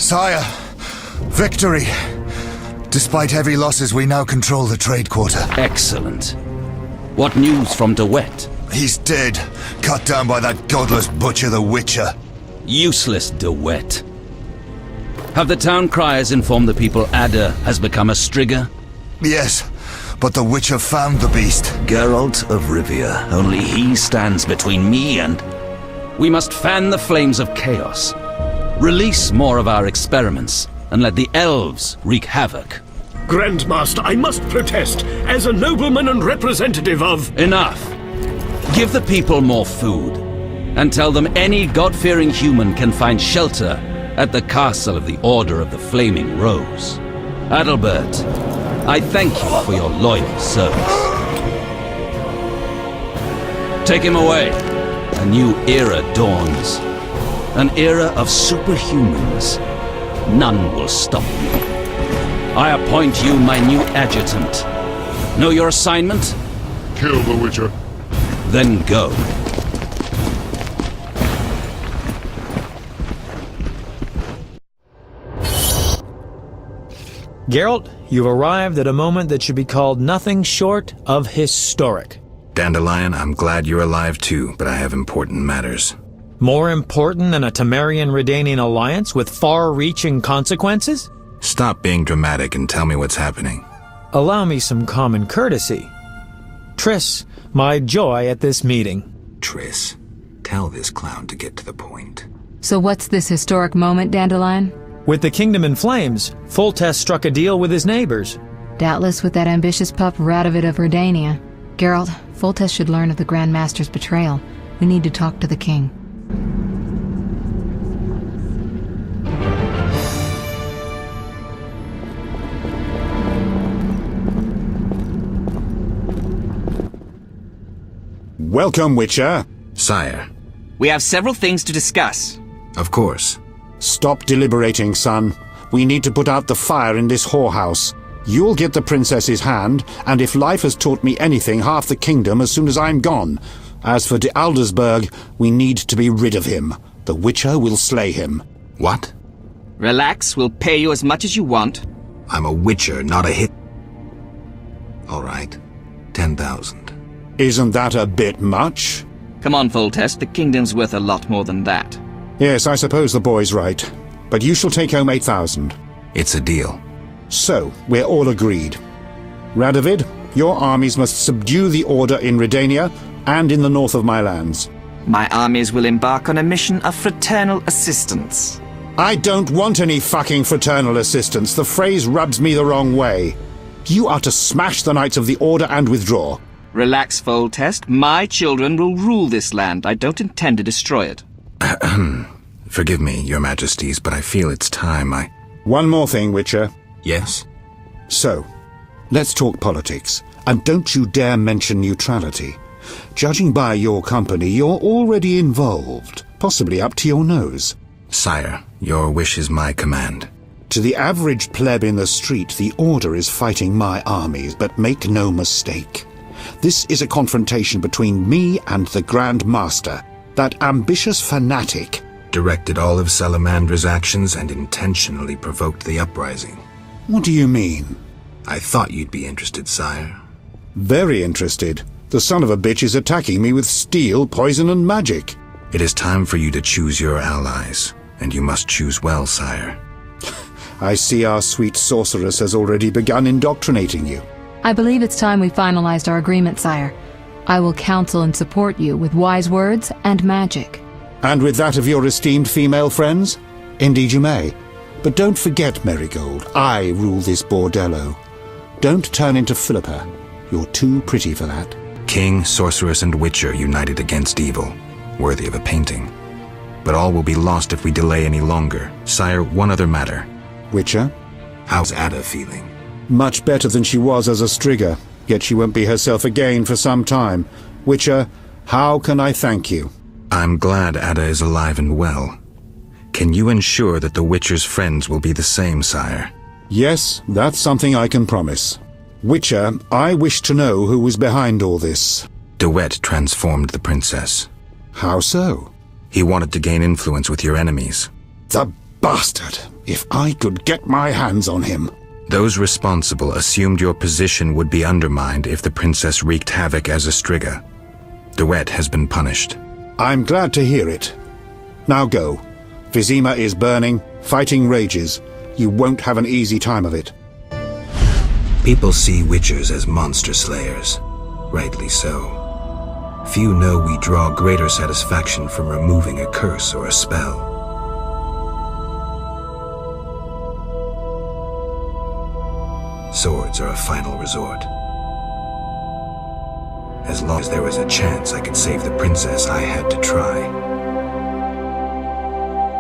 Sire, victory! Despite heavy losses, we now control the trade quarter. Excellent. What news from De Wet? He's dead, cut down by that godless butcher, the Witcher. Useless De Wet. Have the town criers informed the people Ada has become a Strigger? Yes, but the Witcher found the beast. Geralt of Rivia. Only he stands between me and... We must fan the flames of chaos. Release more of our experiments, and let the elves wreak havoc. Grandmaster, I must protest, as a nobleman and representative of... Enough! Give the people more food, and tell them any God-fearing human can find shelter at the castle of the Order of the Flaming Rose. Adalbert, I thank you for your loyal service. Take him away. A new era dawns. An era of superhumans. None will stop me. I appoint you my new adjutant. Know your assignment? Kill the Witcher. Then go. Geralt, you've arrived at a moment that should be called nothing short of historic. Dandelion, I'm glad you're alive too, but I have important matters. More important than a Temerian-Redanian alliance with far-reaching consequences? Stop being dramatic and tell me what's happening. Allow me some common courtesy. Triss, my joy at this meeting. Triss, tell this clown to get to the point. So what's this historic moment, Dandelion? With the kingdom in flames, Foltest struck a deal with his neighbors. Doubtless with that ambitious pup Radovid of Redania. Geralt, Foltest should learn of the Grand Master's betrayal. We need to talk to the king. Welcome, Witcher. Sire. We have several things to discuss. Of course. Stop deliberating, son. We need to put out the fire in this whorehouse. You'll get the princess's hand, and if life has taught me anything, half the kingdom as soon as I'm gone. As for de Aldersberg, we need to be rid of him. The Witcher will slay him. What? Relax, we'll pay you as much as you want. I'm a Witcher, not a hit. All right. 10,000. Isn't that a bit much? Come on, Foltest, the kingdom's worth a lot more than that. Yes, I suppose the boy's right. But you shall take home 8,000. It's a deal. So, we're all agreed. Radovid, your armies must subdue the Order in Redania and in the north of my lands. My armies will embark on a mission of fraternal assistance. I don't want any fucking fraternal assistance. The phrase rubs me the wrong way. You are to smash the Knights of the Order and withdraw. Relax, Foltest. My children will rule this land. I don't intend to destroy it. Forgive me, your majesties, but I feel it's time One more thing, Witcher. Yes? So, let's talk politics. And don't you dare mention neutrality. Judging by your company, you're already involved, possibly up to your nose. Sire, your wish is my command. To the average pleb in the street, the Order is fighting my armies, but make no mistake. This is a confrontation between me and the Grand Master, that ambitious fanatic. Directed all of Salamandra's actions and intentionally provoked the uprising. What do you mean? I thought you'd be interested, sire. Very interested. The son of a bitch is attacking me with steel, poison, and magic. It is time for you to choose your allies, and you must choose well, sire. I see our sweet sorceress has already begun indoctrinating you. I believe it's time we finalized our agreement, sire. I will counsel and support you with wise words and magic. And with that of your esteemed female friends? Indeed you may. But don't forget, Marigold, I rule this bordello. Don't turn into Philippa. You're too pretty for that. King, sorceress, and witcher united against evil. Worthy of a painting. But all will be lost if we delay any longer. Sire, one other matter. Witcher? How's Ada feeling? Much better than she was as a Strigger, yet she won't be herself again for some time. Witcher, how can I thank you? I'm glad Ada is alive and well. Can you ensure that the Witcher's friends will be the same, sire? Yes, that's something I can promise. Witcher, I wish to know who was behind all this. De Wet transformed the princess. How so? He wanted to gain influence with your enemies. The bastard! If I could get my hands on him. Those responsible assumed your position would be undermined if the princess wreaked havoc as a Striga. Duet has been punished. I'm glad to hear it. Now go. Vizima is burning, fighting rages. You won't have an easy time of it. People see witchers as monster slayers. Rightly so. Few know we draw greater satisfaction from removing a curse or a spell. Swords are a final resort. As long as there was a chance I could save the princess, I had to try.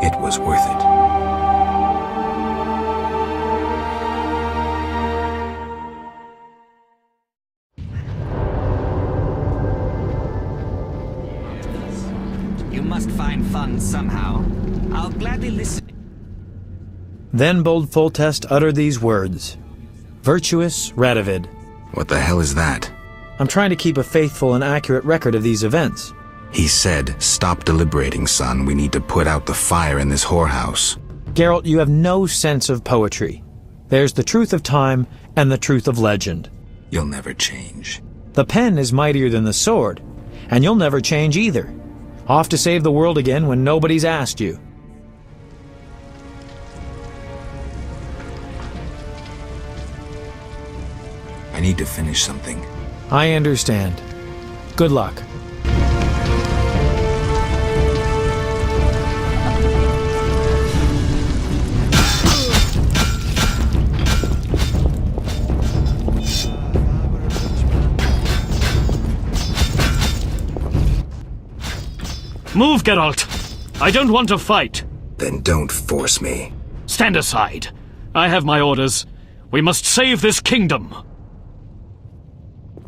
It was worth it. You must find fun somehow. I'll gladly listen. Then bold Foltest uttered these words. Virtuous Radovid. What the hell is that? I'm trying to keep a faithful and accurate record of these events. He said, "Stop deliberating, son. We need to put out the fire in this whorehouse." Geralt, you have no sense of poetry. There's the truth of time and the truth of legend. You'll never change. The pen is mightier than the sword, and you'll never change either. Off to save the world again when nobody's asked you. I need to finish something. I understand. Good luck. Move, Geralt! I don't want to fight. Then don't force me. Stand aside. I have my orders. We must save this kingdom.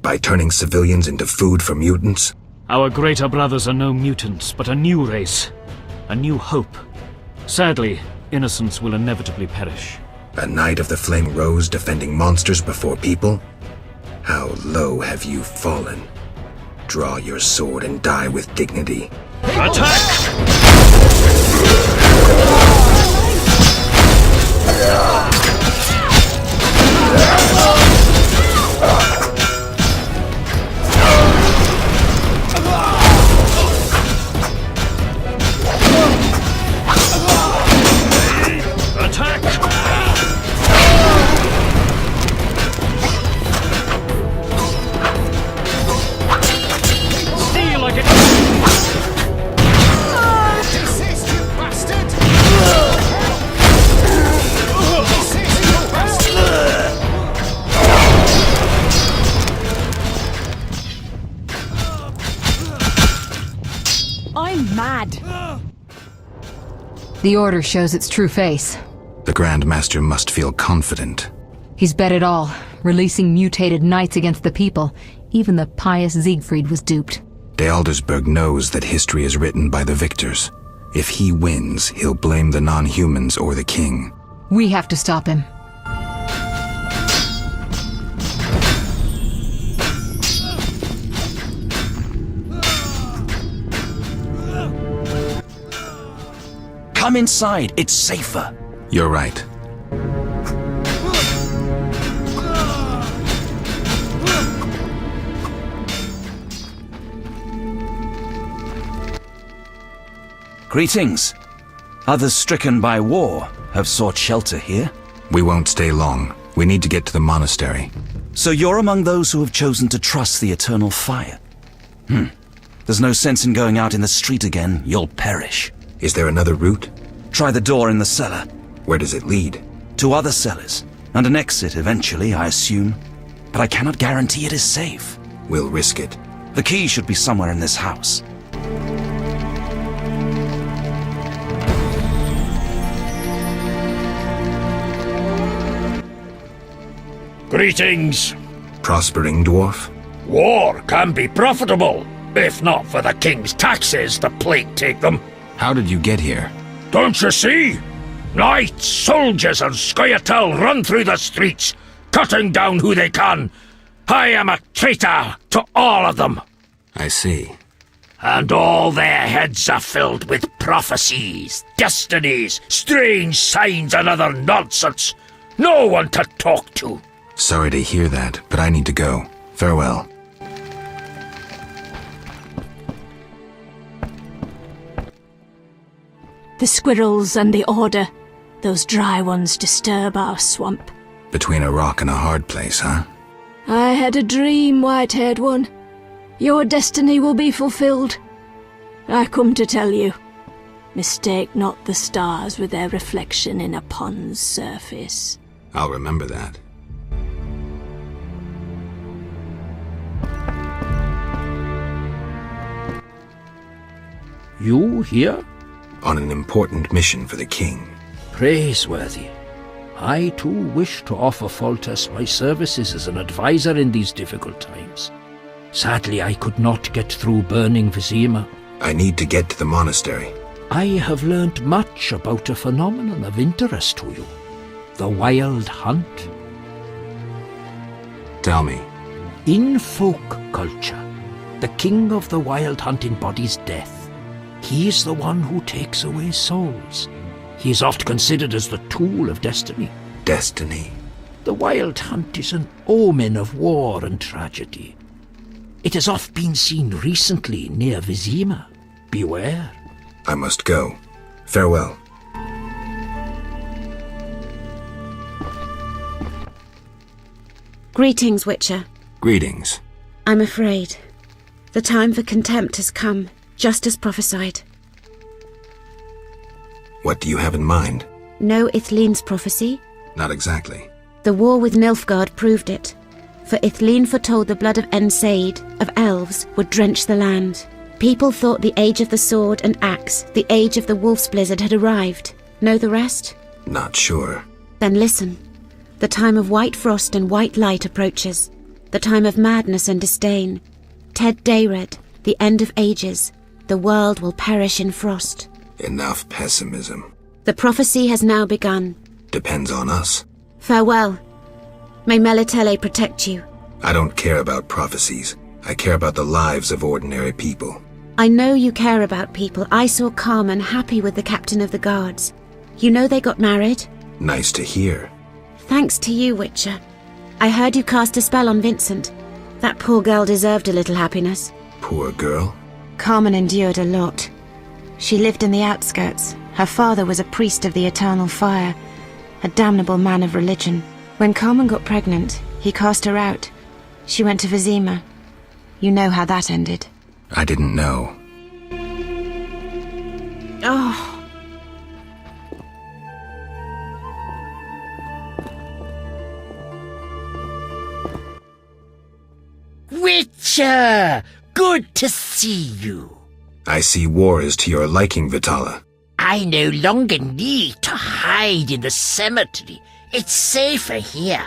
By turning civilians into food for mutants? Our greater brothers are no mutants, but a new race. A new hope. Sadly, innocents will inevitably perish. A Knight of the Flame Rose defending monsters before people? How low have you fallen? Draw your sword and die with dignity. Attack! The Order shows its true face. The Grand Master must feel confident. He's bet it all, releasing mutated knights against the people. Even the pious Siegfried was duped. De Aldersberg knows that history is written by the victors. If he wins, he'll blame the non-humans or the king. We have to stop him. Come inside, it's safer. You're right. Greetings. Others stricken by war have sought shelter here. We won't stay long. We need to get to the monastery. So you're among those who have chosen to trust the eternal fire. There's no sense in going out in the street again. You'll perish. Is there another route? Try the door in the cellar. Where does it lead? To other cellars, and an exit eventually, I assume. But I cannot guarantee it is safe. We'll risk it. The key should be somewhere in this house. Greetings. Prospering dwarf? War can be profitable. If not for the king's taxes, the plague take them. How did you get here? Don't you see? Knights, soldiers, and Scoia'tael run through the streets, cutting down who they can. I am a traitor to all of them. I see. And all their heads are filled with prophecies, destinies, strange signs and other nonsense. No one to talk to. Sorry to hear that, but I need to go. Farewell. The squirrels and the order. Those dry ones disturb our swamp. Between a rock and a hard place, huh? I had a dream, white-haired one. Your destiny will be fulfilled. I come to tell you. Mistake not the stars with their reflection in a pond's surface. I'll remember that. You here? On an important mission for the king. Praiseworthy. I too wish to offer Foltest my services as an advisor in these difficult times. Sadly, I could not get through burning Vizima. I need to get to the monastery. I have learnt much about a phenomenon of interest to you. The Wild Hunt. Tell me. In folk culture, the king of the Wild Hunt embodies death. He is the one who takes away souls. He is oft considered as the tool of destiny. Destiny? The Wild Hunt is an omen of war and tragedy. It has oft been seen recently near Vizima. Beware. I must go. Farewell. Greetings, Witcher. Greetings. I'm afraid. The time for contempt has come, just as prophesied. What do you have in mind? Know Ithleen's prophecy? Not exactly. The war with Nilfgaard proved it. For Ithleen foretold the blood of Ensaid, of elves, would drench the land. People thought the age of the sword and axe, the age of the wolf's blizzard had arrived. Know the rest? Not sure. Then listen. The time of white frost and white light approaches. The time of madness and disdain. Ted Dayred, the end of ages. The world will perish in frost. Enough pessimism. The prophecy has now begun. Depends on us. Farewell. May Melitele protect you. I don't care about prophecies. I care about the lives of ordinary people. I know you care about people. I saw Carmen happy with the captain of the guards. You know they got married? Nice to hear. Thanks to you, Witcher. I heard you cast a spell on Vincent. That poor girl deserved a little happiness. Poor girl? Carmen endured a lot. She lived in the outskirts. Her father was a priest of the eternal fire, a damnable man of religion. When Carmen got pregnant, he cast her out. She went to Vizima. You know how that ended. I didn't know. Oh. Witcher! Good to see you. I see war is to your liking, Vitala. I no longer need to hide in the cemetery. It's safer here.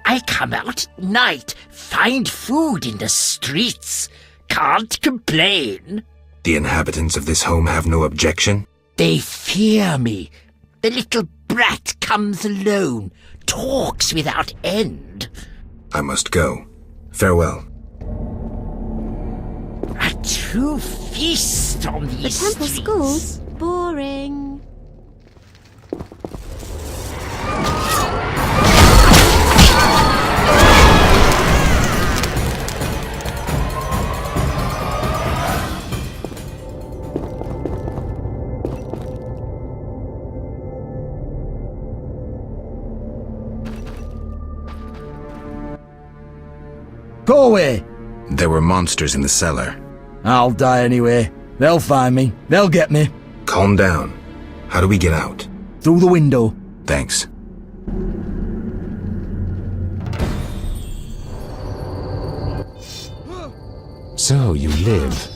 I come out at night, find food in the streets. Can't complain. The inhabitants of this home have no objection? They fear me. The little brat comes alone, talks without end. I must go. Farewell. A true feast on these The temple streets. school? Boring. Go away! There were monsters in the cellar. I'll die anyway. They'll find me. They'll get me. Calm down. How do we get out? Through the window. Thanks. So you live.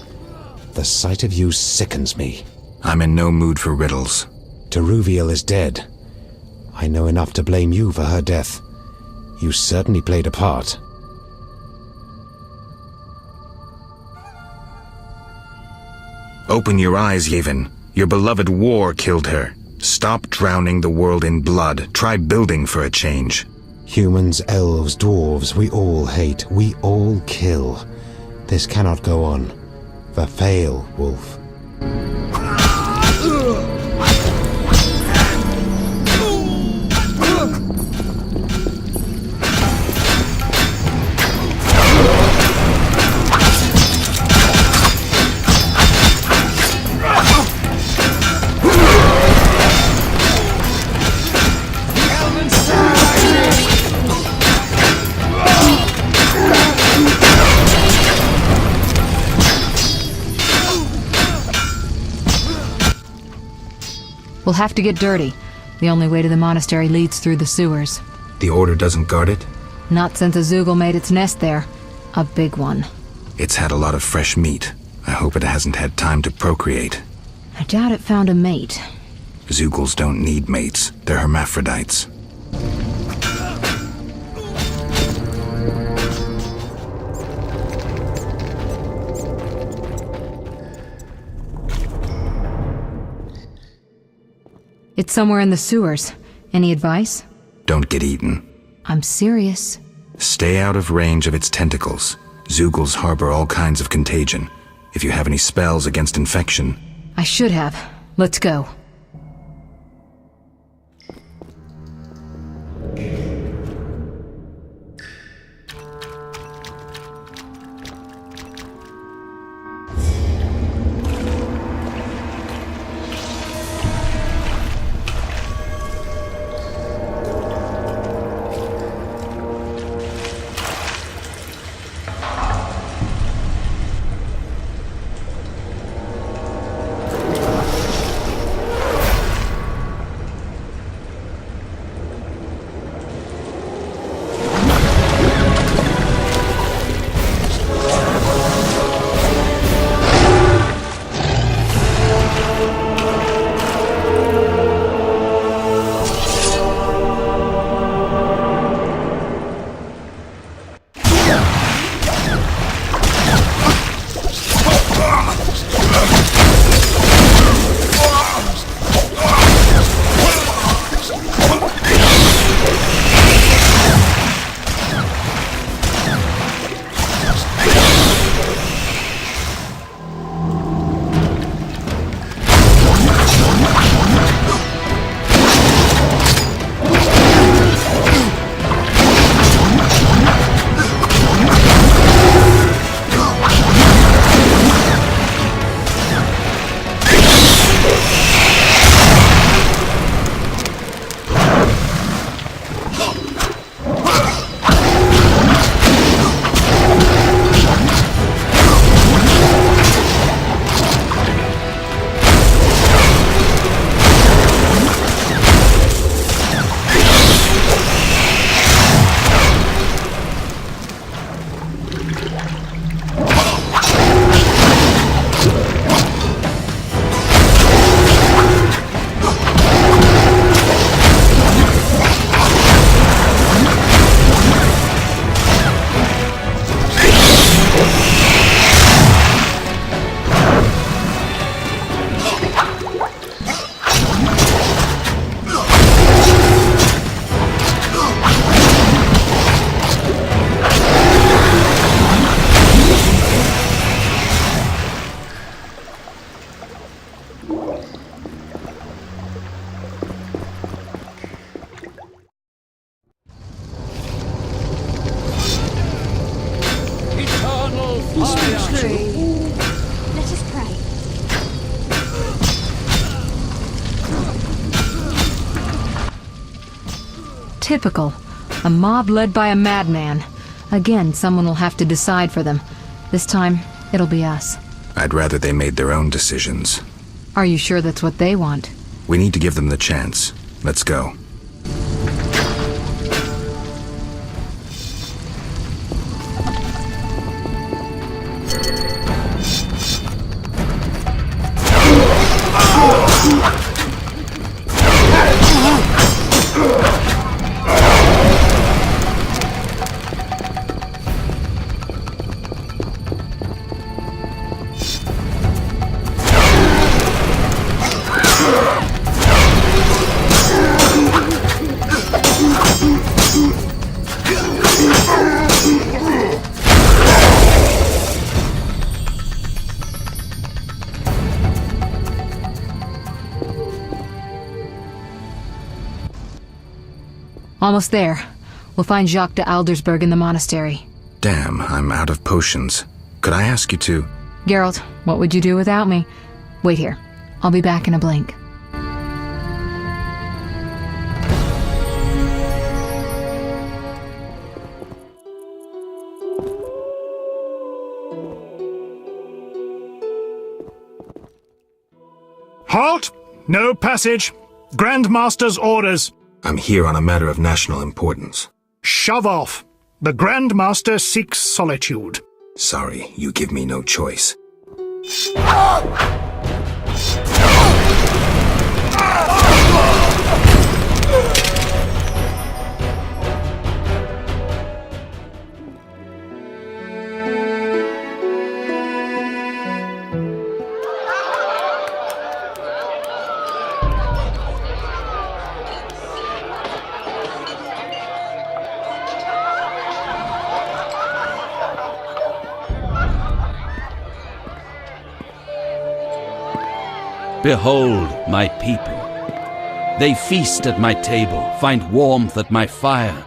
The sight of you sickens me. I'm in no mood for riddles. Teruviel is dead. I know enough to blame you for her death. You certainly played a part. Open your eyes, Yevon. Your beloved war killed her. Stop drowning the world in blood. Try building for a change. Humans, elves, dwarves, we all hate. We all kill. This cannot go on. The Fail Wolf. We'll have to get dirty. The only way to the monastery leads through the sewers. The Order doesn't guard it? Not since a Zoogle made its nest there. A big one. It's had a lot of fresh meat. I hope it hasn't had time to procreate. I doubt it found a mate. Zoogles don't need mates. They're hermaphrodites. It's somewhere in the sewers. Any advice? Don't get eaten. I'm serious. Stay out of range of its tentacles. Zoogles harbor all kinds of contagion. If you have any spells against infection... I should have. Let's go. Let us pray. Typical. A mob led by a madman. Again, someone will have to decide for them. This time, it'll be us. I'd rather they made their own decisions. Are you sure that's what they want? We need to give them the chance. Let's go. Almost there. We'll find Jacques de Aldersberg in the monastery. Damn, I'm out of potions. Could I ask you to... Geralt, what would you do without me? Wait here. I'll be back in a blink. Halt! No passage. Grandmaster's orders. I'm here on a matter of national importance. Shove off. The Grandmaster seeks solitude. Sorry, you give me no choice. Behold my people. They feast at my table, find warmth at my fire,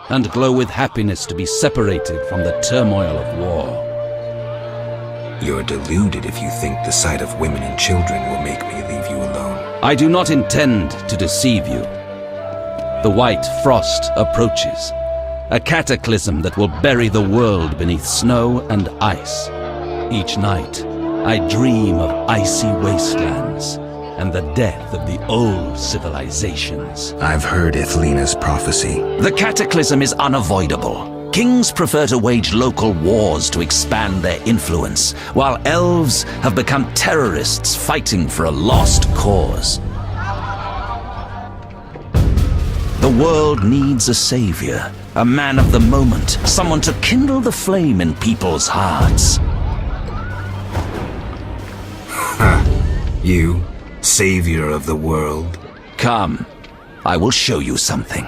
and glow with happiness to be separated from the turmoil of war. You're deluded if you think the sight of women and children will make me leave you alone. I do not intend to deceive you. The white frost approaches, a cataclysm that will bury the world beneath snow and ice. Each night, I dream of icy wastelands and the death of the old civilizations. I've heard Ithlina's prophecy. The cataclysm is unavoidable. Kings prefer to wage local wars to expand their influence, while elves have become terrorists fighting for a lost cause. The world needs a savior, a man of the moment, someone to kindle the flame in people's hearts. You, savior of the world? Come, I will show you something.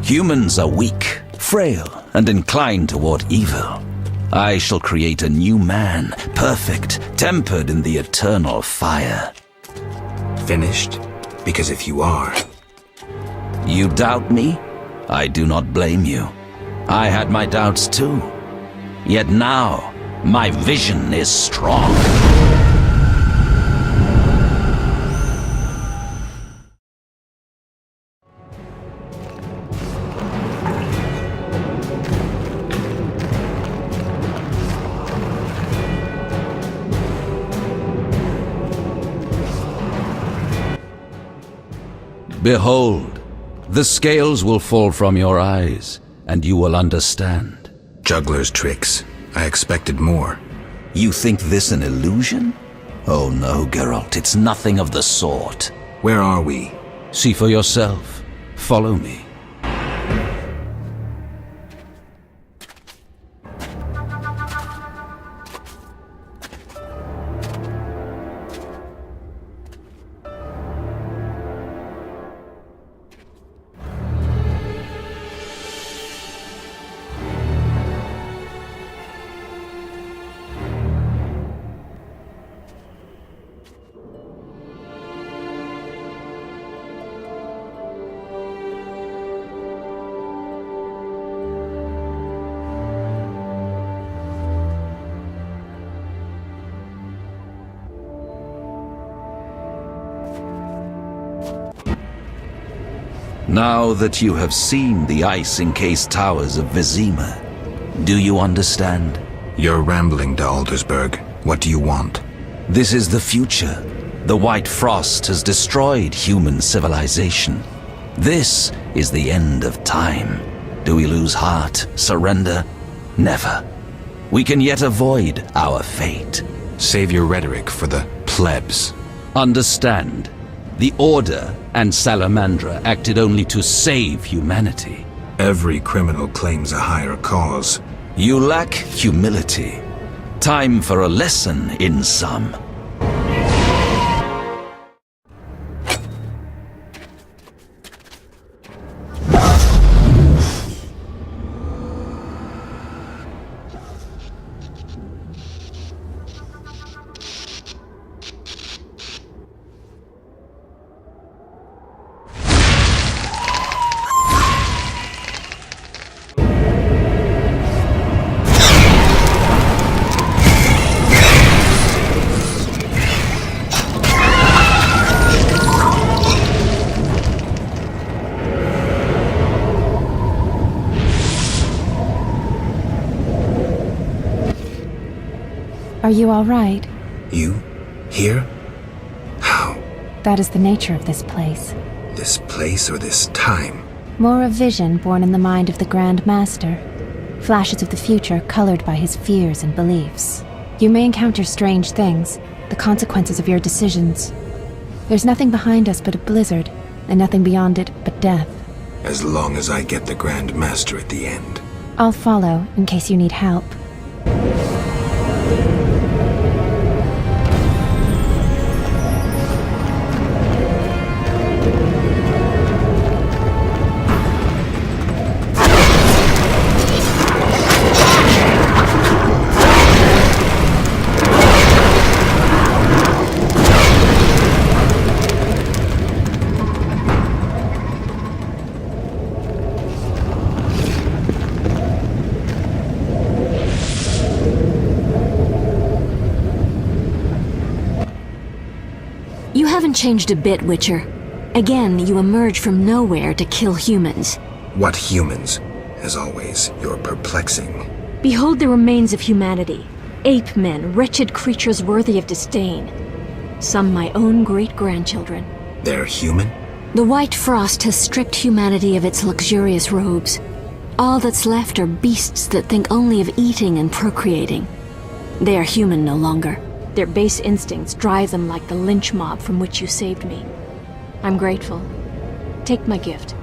Humans are weak, frail, and inclined toward evil. I shall create a new man, perfect, tempered in the eternal fire. Finished? Because if you are... You doubt me? I do not blame you. I had my doubts too. Yet now, my vision is strong. Behold, the scales will fall from your eyes, and you will understand. Juggler's tricks. I expected more. You think this an illusion? Oh no, Geralt, it's nothing of the sort. Where are we? See for yourself. Follow me. Now that you have seen the ice-encased towers of Vizima, do you understand? You're rambling, de Aldersberg. What do you want? This is the future. The white frost has destroyed human civilization. This is the end of time. Do we lose heart, surrender? Never. We can yet avoid our fate. Save your rhetoric for the plebs. Understand. The Order and Salamandra acted only to save humanity. Every criminal claims a higher cause. You lack humility. Time for a lesson in some. Are you all right? You? Here? How? That is the nature of this place. This place or this time? More a vision born in the mind of the Grand Master. Flashes of the future colored by his fears and beliefs. You may encounter strange things, the consequences of your decisions. There's nothing behind us but a blizzard, and nothing beyond it but death. As long as I get the Grand Master at the end. I'll follow in case you need help. You haven't changed a bit, Witcher. Again, you emerge from nowhere to kill humans. What humans? As always, you're perplexing. Behold the remains of humanity. Ape men, wretched creatures worthy of disdain. Some my own great-grandchildren. They're human? The white frost has stripped humanity of its luxurious robes. All that's left are beasts that think only of eating and procreating. They are human no longer. Their base instincts drive them like the lynch mob from which you saved me. I'm grateful. Take my gift.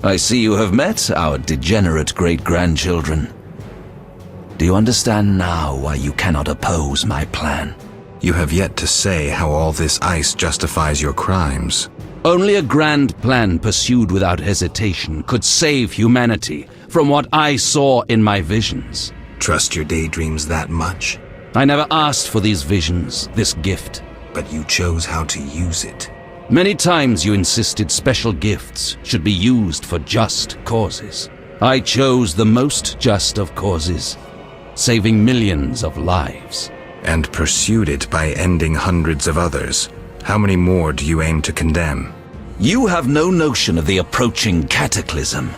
I see you have met our degenerate great-grandchildren. Do you understand now why you cannot oppose my plan? You have yet to say how all this ice justifies your crimes. Only a grand plan pursued without hesitation could save humanity from what I saw in my visions. Trust your daydreams that much? I never asked for these visions, this gift. But you chose how to use it. Many times you insisted special gifts should be used for just causes. I chose the most just of causes, saving millions of lives. And pursued it by ending hundreds of others. How many more do you aim to condemn? You have no notion of the approaching cataclysm.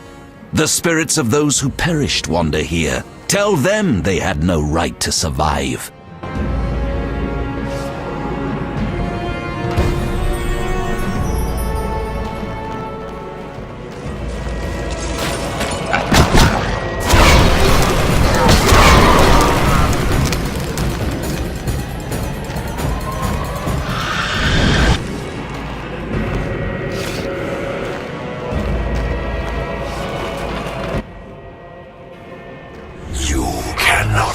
The spirits of those who perished wander here. Tell them they had no right to survive.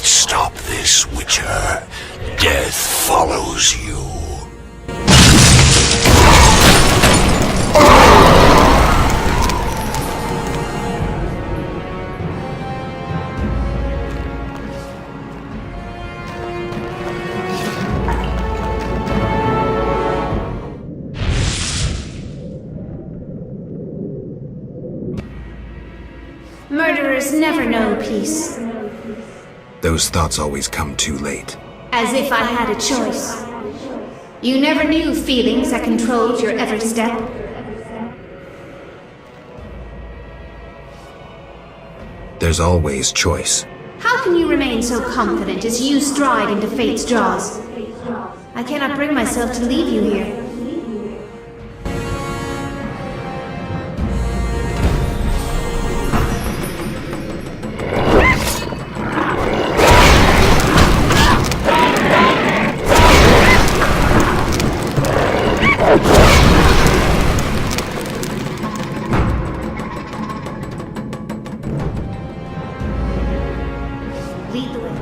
Stop this, Witcher. Death follows you. Murderers never know peace. Those thoughts always come too late. As if I had a choice. You never knew feelings that controlled your every step. There's always choice. How can you remain so confident as you stride into fate's jaws? I cannot bring myself to leave you here. Lead the way.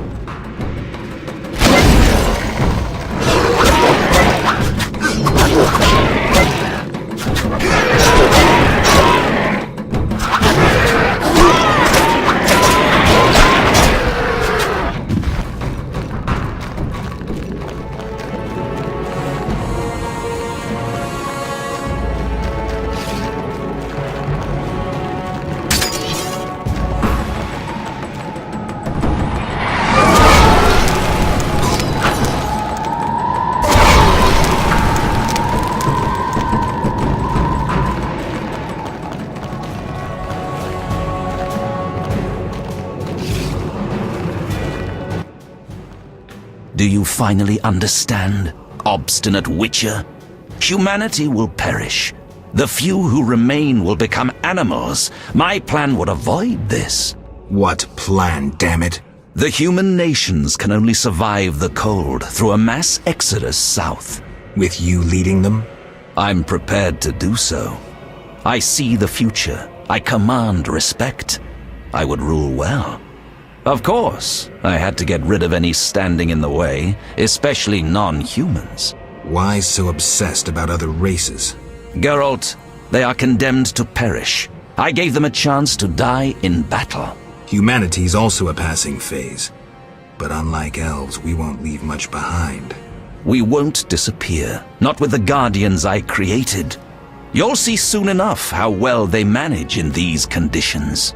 Do you finally understand, obstinate Witcher? Humanity will perish. The few who remain will become animals. My plan would avoid this. What plan, damn it? The human nations can only survive the cold through a mass exodus south. With you leading them? I'm prepared to do so. I see the future. I command respect. I would rule well. Of course, I had to get rid of any standing in the way, especially non-humans. Why so obsessed about other races? Geralt, they are condemned to perish. I gave them a chance to die in battle. Humanity's also a passing phase. But unlike elves, we won't leave much behind. We won't disappear, not with the Guardians I created. You'll see soon enough how well they manage in these conditions.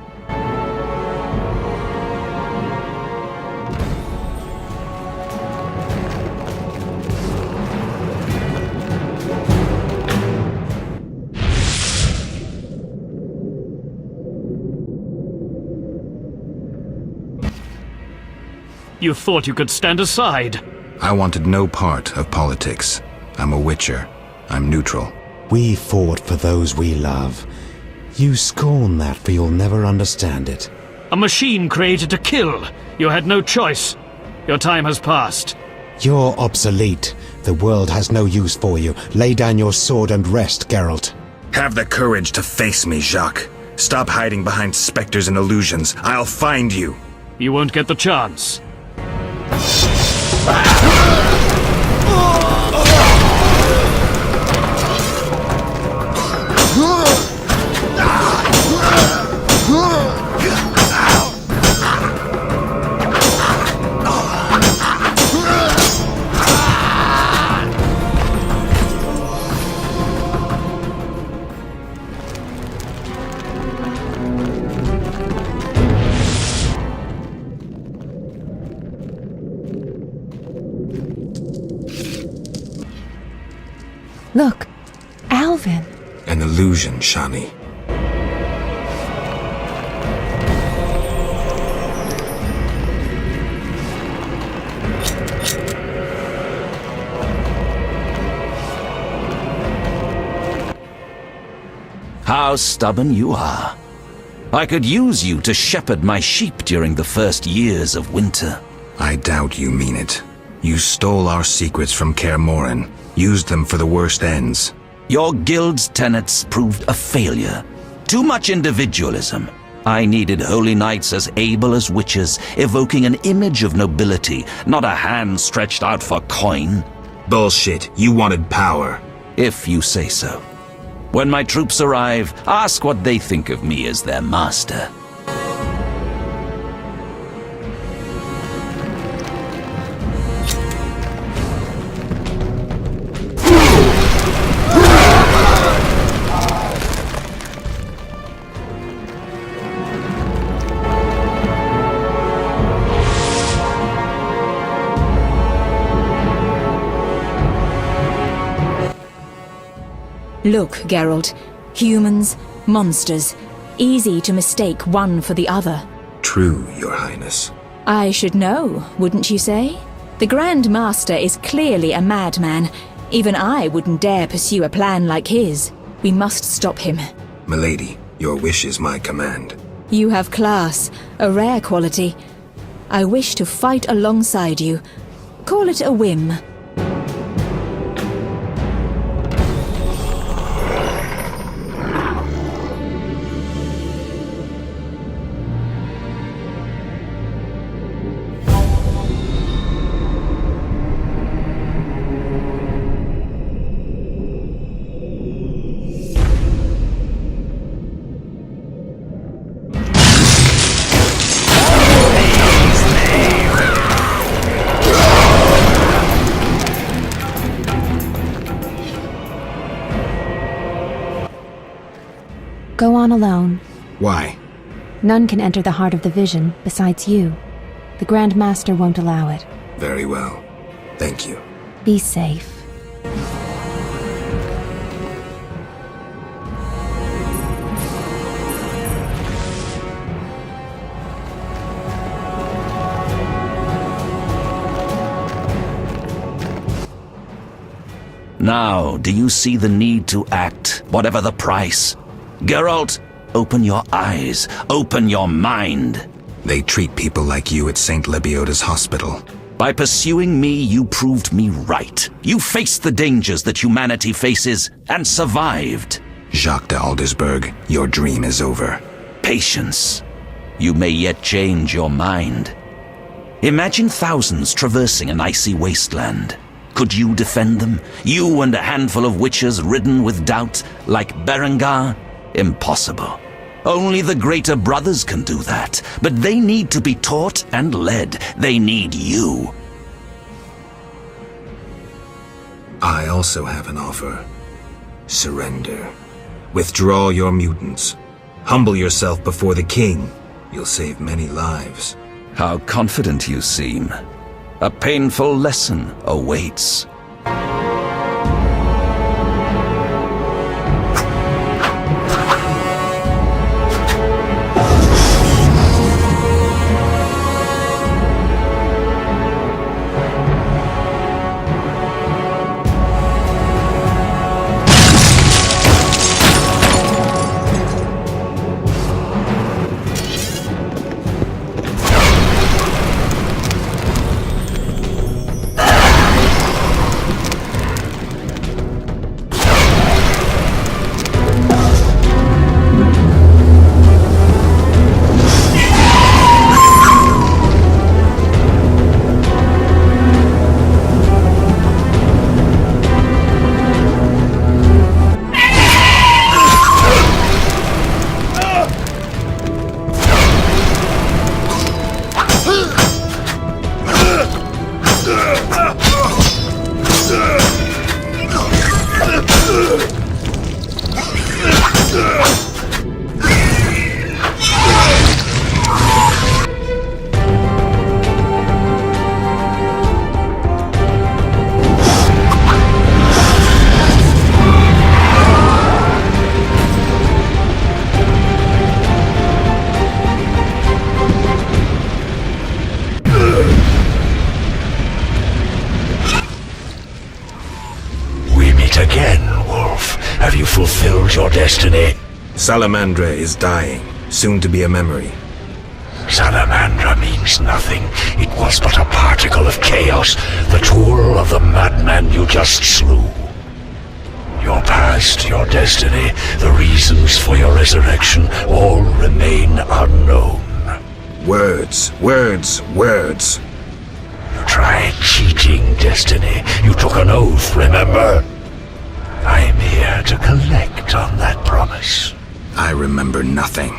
You thought you could stand aside. I wanted no part of politics. I'm a Witcher. I'm neutral. We fought for those we love. You scorn that, for you'll never understand it. A machine created to kill. You had no choice. Your time has passed. You're obsolete. The world has no use for you. Lay down your sword and rest, Geralt. Have the courage to face me, Jacques. Stop hiding behind specters and illusions. I'll find you. You won't get the chance. Look, Alvin. An illusion, Shani. How stubborn you are. I could use you to shepherd my sheep during the first years of winter. I doubt you mean it. You stole our secrets from Kaer Morhen, used them for the worst ends. Your guild's tenets proved a failure. Too much individualism. I needed holy knights as able as witches, evoking an image of nobility, not a hand stretched out for coin. Bullshit. You wanted power. If you say so. When my troops arrive, ask what they think of me as their master. Look, Geralt. Humans, monsters. Easy to mistake one for the other. True, Your Highness. I should know, wouldn't you say? The Grand Master is clearly a madman. Even I wouldn't dare pursue a plan like his. We must stop him. Milady, your wish is my command. You have class, a rare quality. I wish to fight alongside you. Call it a whim. Go on alone. Why? None can enter the heart of the vision besides you. The Grand Master won't allow it. Very well. Thank you. Be safe. Now, do you see the need to act, whatever the price? Geralt, open your eyes, open your mind. They treat people like you at St. Lebioda's hospital. By pursuing me, you proved me right. You faced the dangers that humanity faces, and survived. Jacques de Aldersberg, your dream is over. Patience. You may yet change your mind. Imagine thousands traversing an icy wasteland. Could you defend them? You and a handful of witches ridden with doubt, like Berengar? Impossible. Only the greater brothers can do that, but they need to be taught and led. They need you. I also have an offer. Surrender. Withdraw your mutants. Humble yourself before the king. You'll save many lives. How confident you seem. A painful lesson awaits. Destiny. Salamandra is dying, soon to be a memory. Salamandra means nothing. It was but a particle of chaos, the tool of the madman you just slew. Your past, your destiny, the reasons for your resurrection, all remain unknown. Words, words, words. You tried cheating, Destiny. You took an oath, remember? I am here to collect on that promise. I remember nothing.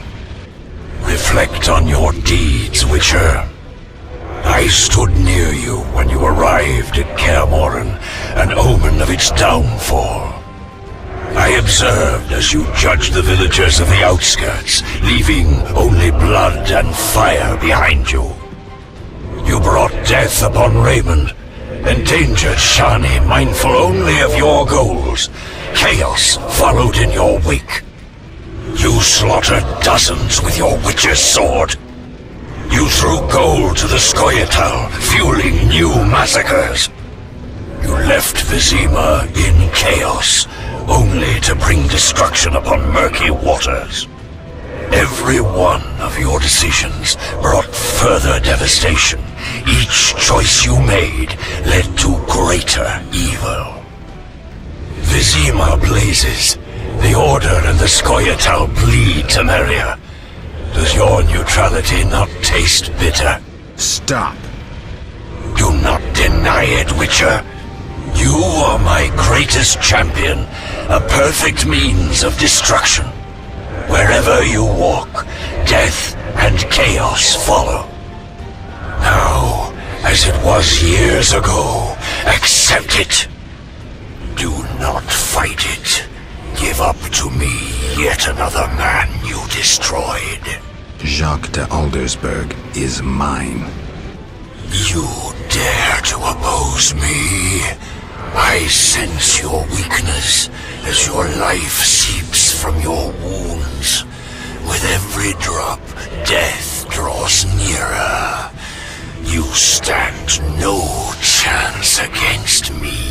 Reflect on your deeds, Witcher. I stood near you when you arrived at Kaer Morhen, an omen of its downfall. I observed as you judged the villagers of the outskirts, leaving only blood and fire behind you. You brought death upon Raymond, endangered Shani, mindful only of your goals. Chaos followed in your wake. You slaughtered dozens with your witch's sword. You threw gold to the Scoia'tael, fueling new massacres. You left Vizima in chaos, only to bring destruction upon murky waters. Every one of your decisions brought further devastation. Each choice you made led to greater evil. Vizima blazes. The Order and the Scoia'tael bleed, Temeria. Does your neutrality not taste bitter? Stop. Do not deny it, Witcher. You are my greatest champion, a perfect means of destruction. Wherever you walk, death and chaos follow. Now, as it was years ago, accept it. Do not fight it. Give up to me yet another man you destroyed. Jacques de Aldersberg is mine. You dare to oppose me? I sense your weakness as your life seeps from your wounds. With every drop, death draws nearer. You stand no chance against me.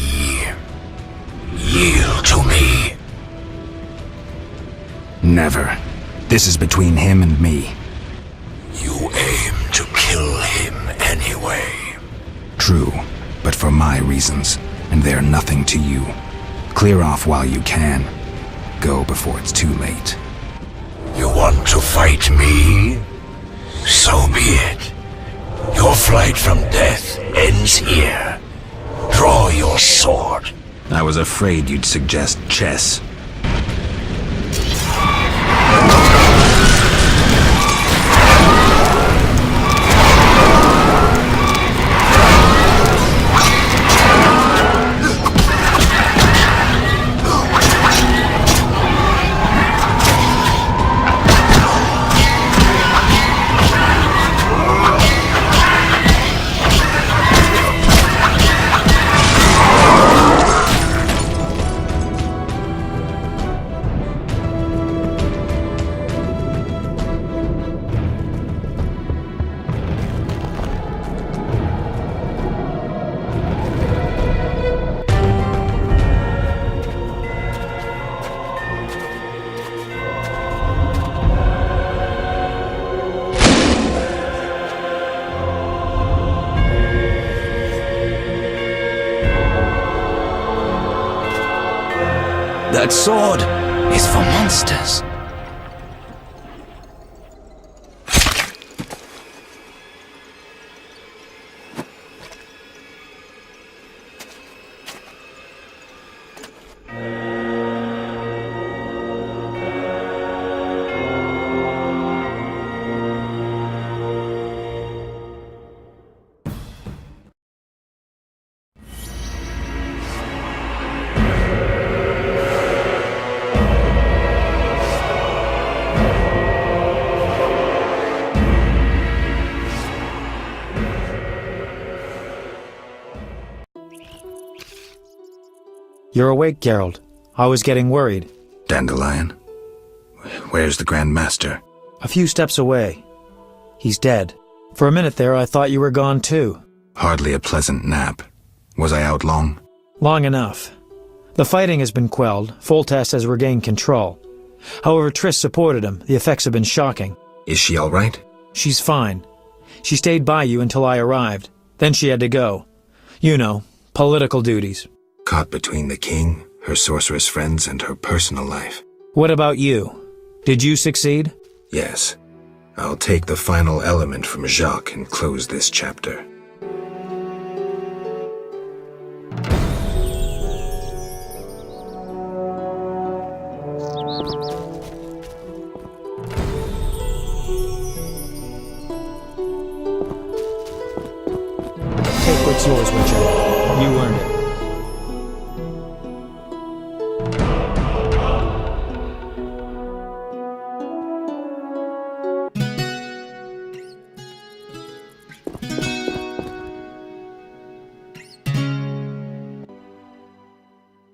Yield to me. Never. This is between him and me. You aim to kill him anyway. True, but for my reasons, and they're nothing to you. Clear off while you can. Go before it's too late. You want to fight me? So be it. Your flight from death ends here. Draw your sword. I was afraid you'd suggest chess. That sword is for monsters. You're awake, Geralt. I was getting worried. Dandelion? Where's the Grand Master? A few steps away. He's dead. For a minute there, I thought you were gone too. Hardly a pleasant nap. Was I out long? Long enough. The fighting has been quelled. Foltest has regained control. However, Triss supported him. The effects have been shocking. Is she all right? She's fine. She stayed by you until I arrived. Then she had to go. You know, political duties. Caught between the king, her sorceress friends, and her personal life. What about you? Did you succeed? Yes. I'll take the final element from Jacques and close this chapter. Take what's yours, Witcher. You earned it.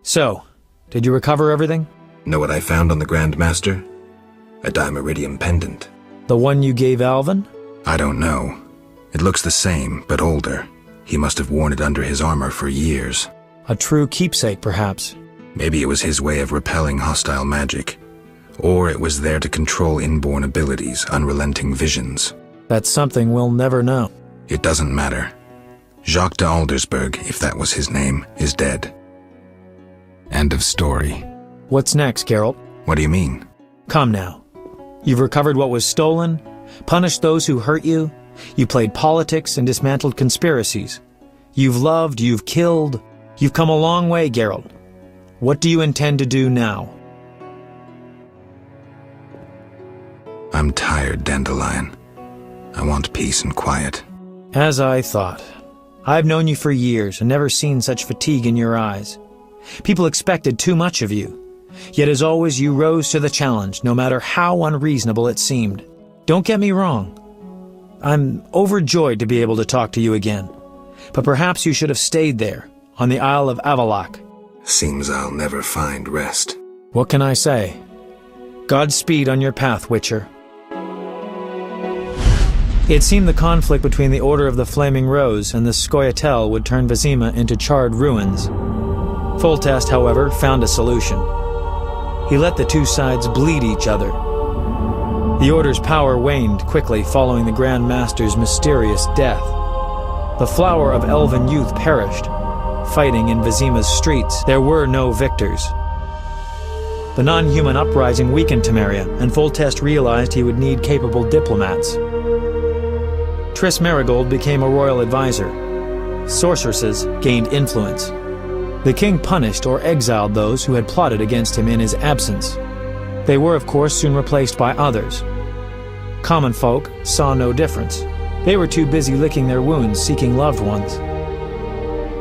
So, did you recover everything? Know what I found on the Grand Master? A dimeridium pendant. The one you gave Alvin? I don't know. It looks the same, but older. He must have worn it under his armor for years. A true keepsake, perhaps. Maybe it was his way of repelling hostile magic. Or it was there to control inborn abilities, unrelenting visions. That's something we'll never know. It doesn't matter. Jacques de Aldersberg, if that was his name, is dead. End of story. What's next, Geralt? What do you mean? Come now. You've recovered what was stolen, punished those who hurt you, you played politics and dismantled conspiracies. You've loved, you've killed. You've come a long way, Geralt. What do you intend to do now? I'm tired, Dandelion. I want peace and quiet. As I thought. I've known you for years and never seen such fatigue in your eyes. People expected too much of you. Yet as always, you rose to the challenge, no matter how unreasonable it seemed. Don't get me wrong. I'm overjoyed to be able to talk to you again. But perhaps you should have stayed there, on the Isle of Avallac'h. Seems I'll never find rest. What can I say? Godspeed on your path, Witcher. It seemed the conflict between the Order of the Flaming Rose and the Scoia'tael would turn Vizima into charred ruins. Foltest, however, found a solution. He let the two sides bleed each other. The Order's power waned quickly following the Grand Master's mysterious death. The flower of elven youth perished. Fighting in Vizima's streets, there were no victors. The non-human uprising weakened Temeria, and Foltest realized he would need capable diplomats. Triss Merigold became a royal advisor. Sorceresses gained influence. The king punished or exiled those who had plotted against him in his absence. They were, of course, soon replaced by others. Common folk saw no difference. They were too busy licking their wounds, seeking loved ones.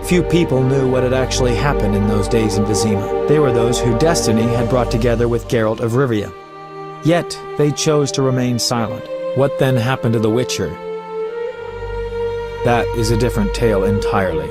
Few people knew what had actually happened in those days in Vizima. They were those who destiny had brought together with Geralt of Rivia. Yet, they chose to remain silent. What then happened to the Witcher? That is a different tale entirely.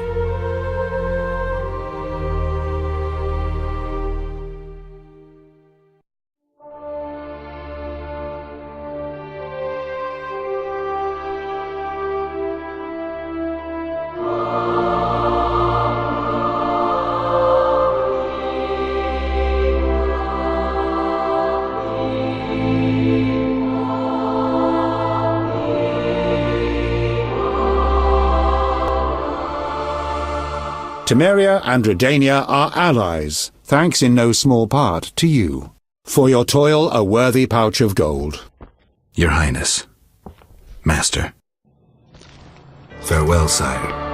Temeria and Redania are allies, thanks in no small part to you. For your toil, a worthy pouch of gold. Your Highness. Master. Farewell, sire.